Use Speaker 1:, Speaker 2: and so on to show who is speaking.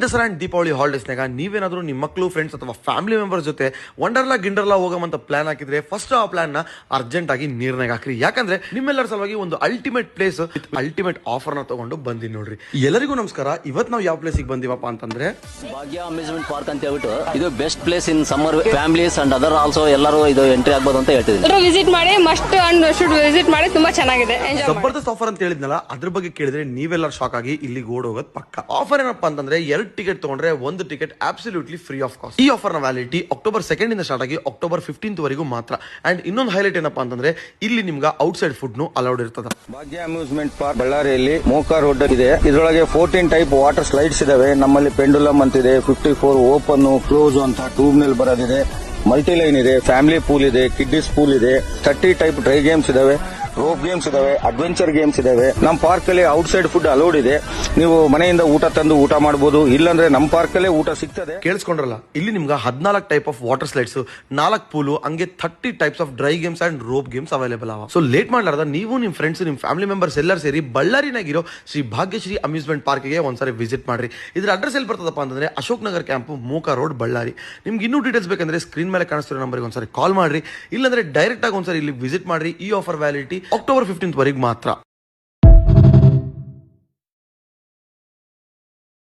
Speaker 1: Dasara and Deepavali ಹಾಲಿಡೇಸ್ನಾಗ ನೀವೇನಾದ್ರೂ ನಿಮ್ಮ ಮಕ್ಕಳು ಫ್ರೆಂಡ್ಸ್ ಅಥವಾ ಫ್ಯಾಮಿಲಿ ಮೆಂಬರ್ಸ್ ಜೊತೆ ವಂಡರ್ಲಾ ಗಿಂಡರ್ಲಾ ಹೋಗಮಂತ ಪ್ಲಾನ್ ಹಾಕಿದ್ರೆ ಫಸ್ಟ್ ಆ ಪ್ಲಾನ್ ನ ಅರ್ಜೆಂಟ್ ಆಗಿ ನೀರ್ನಾಗ ಹಾಕ್ರಿ. ಯಾಕಂದ್ರೆ ನಿಮ್ಮೆಲ್ಲರ ಸಲುವಾಗಿ ಒಂದು ultimate place with ultimate offer ನ ತಗೊಂಡು ಬಂದಿನಿ ನೋಡ್ರಿ. ಎಲ್ಲರಿಗೂ ನಮಸ್ಕಾರ. ಇವತ್ತು ನಾವು ಯಾವ ಪ್ಲೇಸ್ ಬಂದಿವಪ್ಪ ಅಂತಂದ್ರೆ
Speaker 2: ಭಾಗ್ಯ ಅಮ್ಯೂಸ್ಮೆಂಟ್ ಪಾರ್ಕ್ ಅಂತ ಹೇಳ್ಬಿಟ್ಟು ಇದು best place in summer families and other also ಎಲ್ಲರೂ ಇದು ಎಂಟ್ರಿ ಆಗ್ಬೋದು ಅಂತ ಹೇಳ್ತಿದ್ದೀನಿ.
Speaker 3: ವಿಸಿಟ್ ಮಾಡಿ ಮಸ್ಟ್ ಅಂಡ್ ಶುಡ್ ವಿಸಿಟ್ ಮಾಡಿ, ತುಂಬಾ ಚೆನ್ನಾಗಿದೆ.
Speaker 1: ಜಬರ್ದಸ್ತ್ ಆಫರ್ ಅಂತ ಹೇಳಿದ್ನಲ್ಲ, ಅದ್ರ ಬಗ್ಗೆ ಕೇಳಿದ್ರೆ ನೀವೆಲ್ಲರೂ ಶಾಕ್ ಆಗಿ ಇಲ್ಲಿಗೆ ಓಡೋಗೋದು ಪಕ್ಕ. ಆಫರ್ ಏನಪ್ಪಾ ಅಂತಂದ್ರೆ 2 ಟಿಕೆಟ್ ತಗೊಂಡ್ರೆ 1 ticket absolutely free of cost. ಈ ಆಫರ್ ನ ವ್ಯಾಲಿಡಿಟಿ ಅಕ್ಟೋಬರ್ 2 ಇಂದ ಸ್ಟಾರ್ಟ್ ಆಗಿ ಅಕ್ಟೋಬರ್ 15 ವರೆಗೂ ಮಾತ್ರ. ಅಂಡ್ ಇನ್ನೊಂದು ಹೈಲೈಟ್ ಏನಪ್ಪಾ ಅಂತಂದ್ರೆ ಇಲ್ಲಿ ನಿಮ್ಗೆ ಔಟ್ಸೈಡ್ ಫುಡ್ ನು ಅಲೌಡ್ ಇರ್ತದ.
Speaker 4: ಭಾಗ್ಯ ಅಮ್ಯೂಸ್ಮೆಂಟ್ ಪಾರ್ಕ್ ಬಳ್ಳಾರಿಯಲ್ಲಿ ಮೋಕಾ ರೋಡ್ ಇದೆ. ಇದರೊಳಗೆ 14 ಟೈಪ್ ವಾಟರ್ ಸ್ಲೈಡ್ಸ್ ಇದಾವೆ. ನಮ್ಮಲ್ಲಿ ಪೆಂಡುಲಮ್ ಅಂತಿದೆ, 54 ಓಪನ್ ಕ್ಲೋಸ್ ಅಂತ ಟ್ಯೂಬ್ ನಲ್ಲಿ ಬರೋದಿದೆ, ಮಲ್ಟಿ ಲೈನ್ ಇದೆ, ಫ್ಯಾಮಿಲಿ ಪೂಲ್ ಇದೆ, ಕಿಡ್ಡಿಸ್ ಪೂಲ್ ಇದೆ, 30 ಟೈಪ್ ಡ್ರೈ ಗೇಮ್ಸ್ ಇದಾವೆ, ರೋಪ್ ಗೇಮ್ಸ್ ಇದಾವೆ, ಅಡ್ವೆಂಚರ್ ಗೇಮ್ಸ್ ಇದಾವೆ. ನಮ್ಮ ಪಾರ್ಕ್ ಅಲ್ಲಿ ಔಟ್ಸೈಡ್ ಫುಡ್ ಅಲೌಡ್ ಇದೆ. ನೀವು ಮನೆಯಿಂದ ಊಟ ತಂದು ಊಟ ಮಾಡಬಹುದು, ಇಲ್ಲಾಂದ್ರೆ ನಮ್ಮ ಪಾರ್ಕ್ ಅಲ್ಲೇ ಊಟ ಸಿಗ್ತದೆ.
Speaker 1: ಕೇಳಿಸ್ಕೊಂಡ್ರಲ್ಲ, ಇಲ್ಲಿ ನಿಮ್ಗೆ 14 ಟೈಪ್ ಆಫ್ ವಾಟರ್ ಸ್ಲೈಡ್ಸ್, 4 ಪೂಲು, ಹಂಗೆ 30 types of dry games and rope games available ಅವ. ಸೊ ಲೇಟ್ ಮಾಡ್ಲಾರ್ದ ನೀವು ನಿಮ್ ಫ್ರೆಂಡ್ಸ್, ನಿಮ್ ಫ್ಯಾಮಿಲಿ ಮೆಂಬರ್ಸ್ ಎಲ್ಲರೂ ಸೇರಿ ಬಳ್ಳಾರಿನಾಗಿರೋ ಶ್ರೀ ಭಾಗ್ಯಶ್ರೀ ಅಮ್ಯೂಸ್ಮೆಂಟ್ ಪಾರ್ಕ್ ಗೆ ಒಂದ್ಸರಿ ವಿಸಿಟ್ ಮಾಡ್ರಿ. ಇದ್ರ ಅಡ್ರೆಸ್ ಎಲ್ಲಿ ಬರ್ತದಪ್ಪ ಅಂತಂದ್ರೆ ಅಶೋಕ್ ನಗರ್ ಕ್ಯಾಂಪ್, ಮೋಕಾ ರೋಡ್, ಬಳ್ಳಾರಿ. ನಿಮ್ಗೆ ಇನ್ನೂ ಡೀಟೇಲ್ಸ್ ಬೇಕಂದ್ರೆ ಸ್ಕ್ರೀನ್ ಮೇಲೆ ಕಾಣಿಸ್ತಿರೋ ನಂಬರ್ಗೆ ಒಂದ್ಸರಿ ಕಾಲ್ ಮಾಡ್ರಿ, ಇಲ್ಲಾಂದ್ರೆ ಡೈರೆಕ್ಟ್ ಆಗಿ ಒಂದ್ಸರಿ ಇಲ್ಲಿ ವಿಸಿಟ್ ಮಾಡ್ರಿ. ಈ ಆಫರ್ ವ್ಯಾಲಿಡಿಟಿ ಅಕ್ಟೋಬರ್ 15 ವರೆಗೂ ಮಾತ್ರ.